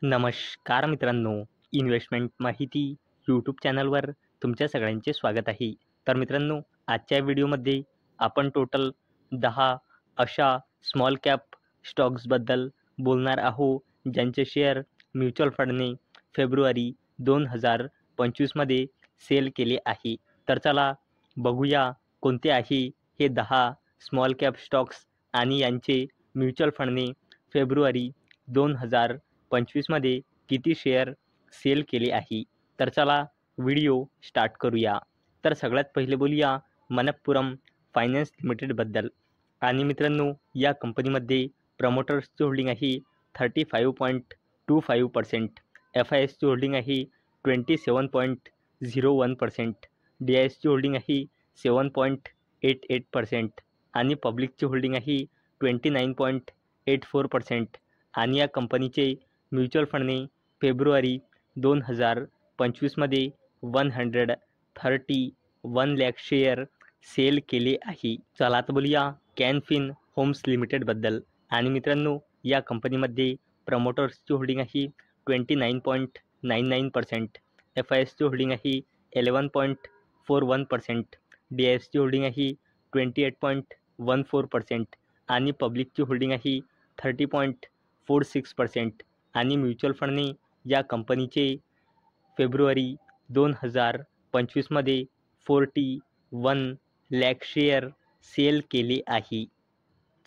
नमस्कार मित्रांनो, इन्व्हेस्टमेंट माहिती यूट्यूब चॅनलवर तुमच्या सगळ्यांचे स्वागत आहे. तर मित्रांनो, आजच्या व्हिडिओमध्ये आपण टोटल 10 अशा स्मॉल कॅप स्टॉक्सबद्दल बोलणार आहोत, ज्यांचे शेअर म्युच्युअल फंडने फेब्रुवारी 2025मध्ये सेल केले आहे. तर चला बघूया कोणते आहे हे 10 स्मॉल कॅप स्टॉक्स आणि यांचे म्युच्युअल फंडने फेब्रुवारी 2025मध्ये किती शेअर सेल केले आहे. तर चला व्हिडिओ स्टार्ट करूया. तर सगळ्यात पहिले बोलूया मनप्पुरम फायनान्स लिमिटेडबद्दल. आणि मित्रांनो, या कंपनीमध्ये प्रमोटर्सची होल्डिंग आहे 35.25%, FISची होल्डिंग आहे 27.01%, DISची होल्डिंग आहे 7.88% आणि पब्लिकची होल्डिंग आहे 29.84%. आणि या कंपनीचे म्युच्युअल फंडने फेब्रुवारी 2025मध्ये 131 लाख शेअर सेल केले आहे. चला आता बोलूया कॅन फिन होम्स लिमिटेडबद्दल. आणि मित्रांनो, या कंपनीमध्ये प्रमोटर्सची होल्डिंग आहे 29.99%, FISची होल्डिंग आहे 11.41%, DISची होल्डिंग आहे 28.14% आणि पब्लिकची होल्डिंग आहे 30.46%. आणि म्युच्युअल फंडने या कंपनीचे फेब्रुवारी 2025मध्ये 41 लाख शेअर सेल केले आहे.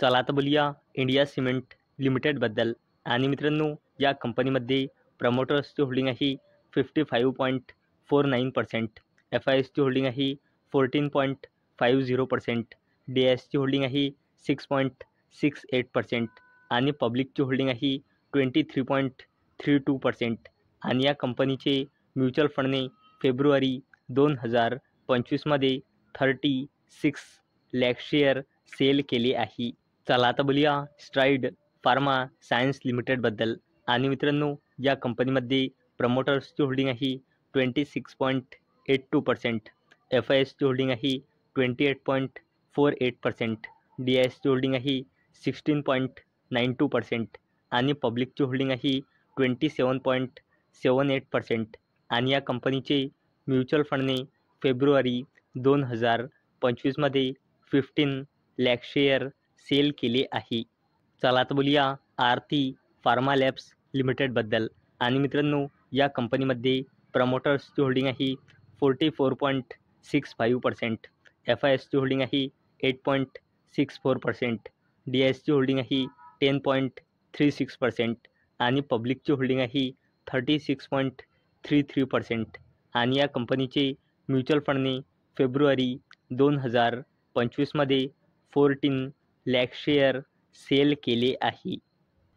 चला आता बोलूया इंडिया सिमेंट लिमिटेडबद्दल. आणि मित्रांनो, या कंपनीमध्ये प्रमोटर्सची होल्डिंग आहे 55.49%, FISची होल्डिंग आहे 14.50%, DISची होल्डिंग आहे 6.68% आणि पब्लिकची होल्डिंग आहे 23.32%. आणि या कंपनीचे म्युच्युअल फंडने फेब्रुवारी 2025मध्ये 36 लाख शेअर सेल केले आहे. चला आता बोलूया स्ट्राइड फार्मा सायन्स लिमिटेडबद्दल. आणि मित्रांनो, या कंपनीमध्ये प्रमोटर्सची होल्डिंग आहे 26.82%, FISची होल्डिंग आहे 28.48%, DISची होल्डिंग आहे 16.92% आणि पब्लिकची होल्डिंग आहे 27.78%. आणि या कंपनीचे म्युच्युअल फंडने फेब्रुवारी 2025मध्ये 15 लाख शेअर सेल केले आहे. चला आता बोलूया आरती फार्मा लॅब्स लिमिटेडबद्दल. आणि मित्रांनो, या कंपनीमध्ये प्रमोटर्सची होल्डिंग आहे 44.65%, FISची होल्डिंग आहे 8.64%, DISची होल्डिंग आहे 10.36% आणि पब्लिकची होल्डिंग आहे 36.33%. आणि या कंपनीचे म्युच्युअल फंडने फेब्रुवारी 2025मध्ये 14 लाख शेअर सेल केले आहे.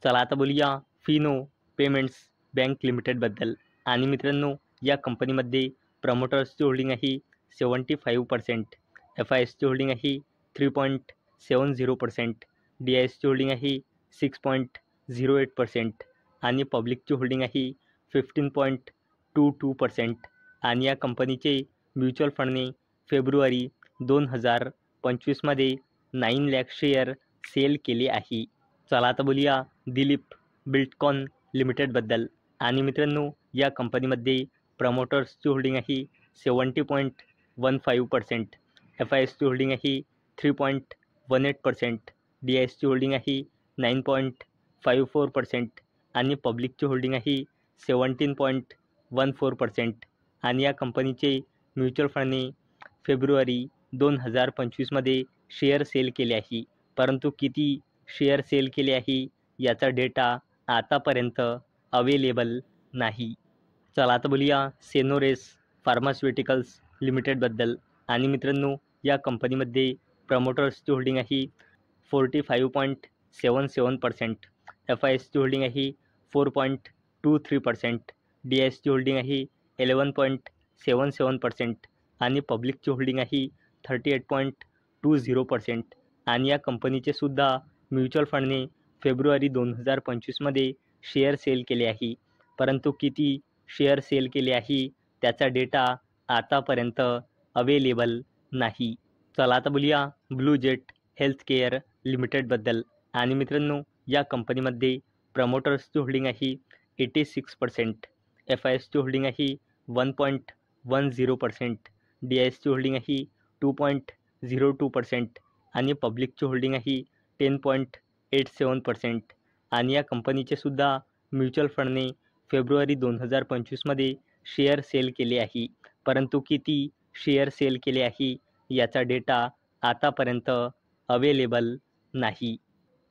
चला आता बोलूया फिनो पेमेंट्स बँक लिमिटेडबद्दल. आणि मित्रांनो, या कंपनीमध्ये प्रमोटर्सची होल्डिंग आहे 75%, FISची होल्डिंग आहे 3.70%, DISची होल्डिंग आहे 6.08% आणि पब्लिकची होल्डिंग आहे 15.22%. आणि या कंपनीचे म्युच्युअल फंडने फेब्रुवारी 2025मध्ये 9 लाख शेअर सेल केले आहे. चला आता बोलूया दिलीप बिल्डकॉन लिमिटेडबद्दल. आणि मित्रांनो, या कंपनीमध्ये प्रमोटर्सची होल्डिंग आहे 70.15%, FISची होल्डिंग आहे 3.18%, DISची होल्डिंग आहे 9.54% आणि पब्लिकची होल्डिंग आहे 17.14%. आणि या कंपनीचे म्युच्युअल फंडने फेब्रुवारी 2025मध्ये शेअर सेल केले आहे. परंतु किती शेअर सेल केले आहे याचा डेटा आतापर्यंत अवेलेबल नाही. चला आता बोलूया सेनोरेस फार्मास्युटिकल्स लिमिटेडबद्दल. आणि मित्रांनो, या कंपनीमध्ये प्रमोटर्सची होल्डिंग आहे 45.77%, FISची होल्डिंग आहे 4.23%, DISची होल्डिंग आहे 11.77% आणि पब्लिकची होल्डिंग आहे 38.20%. आणि या कंपनीचे सुद्धा म्युच्युअल फंडने फेब्रुवारी 2025मध्ये शेअर सेल केले आहे. परंतु किती शेअर सेल केले आहे त्याचा डेटा आतापर्यंत अवेलेबल नाही. चला आता बोलूया ब्लू जेट हेल्थकेअर लिमिटेडबद्दल. आणि मित्रांनो, या कंपनीमध्ये प्रमोटर्सची होल्डिंग आहे 86%, FISची होल्डिंग आहे 1.10%, DISची होल्डिंग आहे 2.02% आणि पब्लिकची होल्डिंग आहे 10.87%. आणि या कंपनीचे सुद्धा म्युच्युअल फंडने फेब्रुवारी 2025मध्ये शेअर सेल केले आहे. परंतु किती शेअर सेल केले आहे याचा डेटा आतापर्यंत अवेलेबल नाही.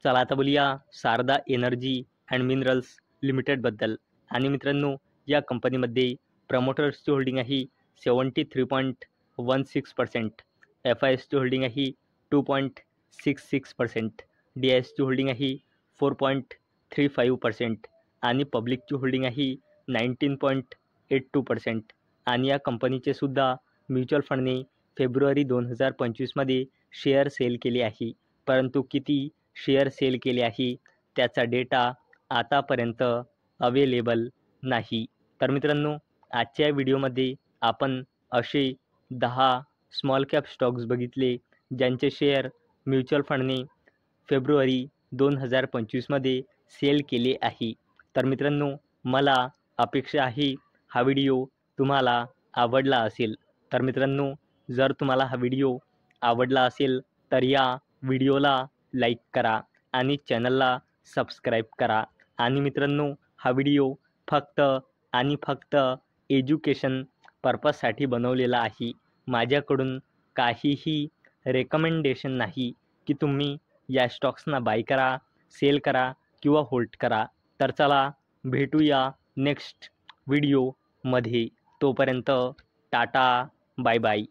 चला आता बोलूया शारदा एनर्जी अँड मिनरल्स लिमिटेडबद्दल. आणि मित्रांनो, या कंपनीमध्ये प्रमोटर्सची होल्डिंग आहे 73.16%, FISची होल्डिंग आहे 2.66%, DISची होल्डिंग आहे 4.35% आणि पब्लिकची होल्डिंग आहे 19.82%. आणि या कंपनीचे सुद्धा म्युच्युअल फंडने फेब्रुवारी 2025मध्ये शेअर सेल केले आहे. परंतु किती शेअर सेल केले आहे त्याचा डेटा आतापर्यंत अवेलेबल नाही. तर मित्रांनो, आजच्या व्हिडिओमध्ये आपण असे 10 स्मॉल कॅप स्टॉक्स बघितले ज्यांचे शेअर म्युच्युअल फंडने फेब्रुवारी 2025मध्ये सेल केले आहे. तर मित्रांनो, मला अपेक्षा आहे हा व्हिडिओ तुम्हाला आवडला असेल. तर मित्रांनो, जर तुम्हाला हा व्हिडिओ आवडला असेल तर या व्हिडिओला लाईक करा आणि चॅनलला सबस्क्राईब करा. आणि मित्रांनो, हा व्हिडिओ फक्त आणि फक्त एज्युकेशन पर्पजसाठी बनवलेला आहे. माझ्याकडून काहीही रेकमेंडेशन नाही की तुम्ही या स्टॉक्सना बाय करा, सेल करा किंवा होल्ड करा. तर चला भेटूया नेक्स्ट व्हिडिओमध्ये. तोपर्यंत टाटा, बाय बाय.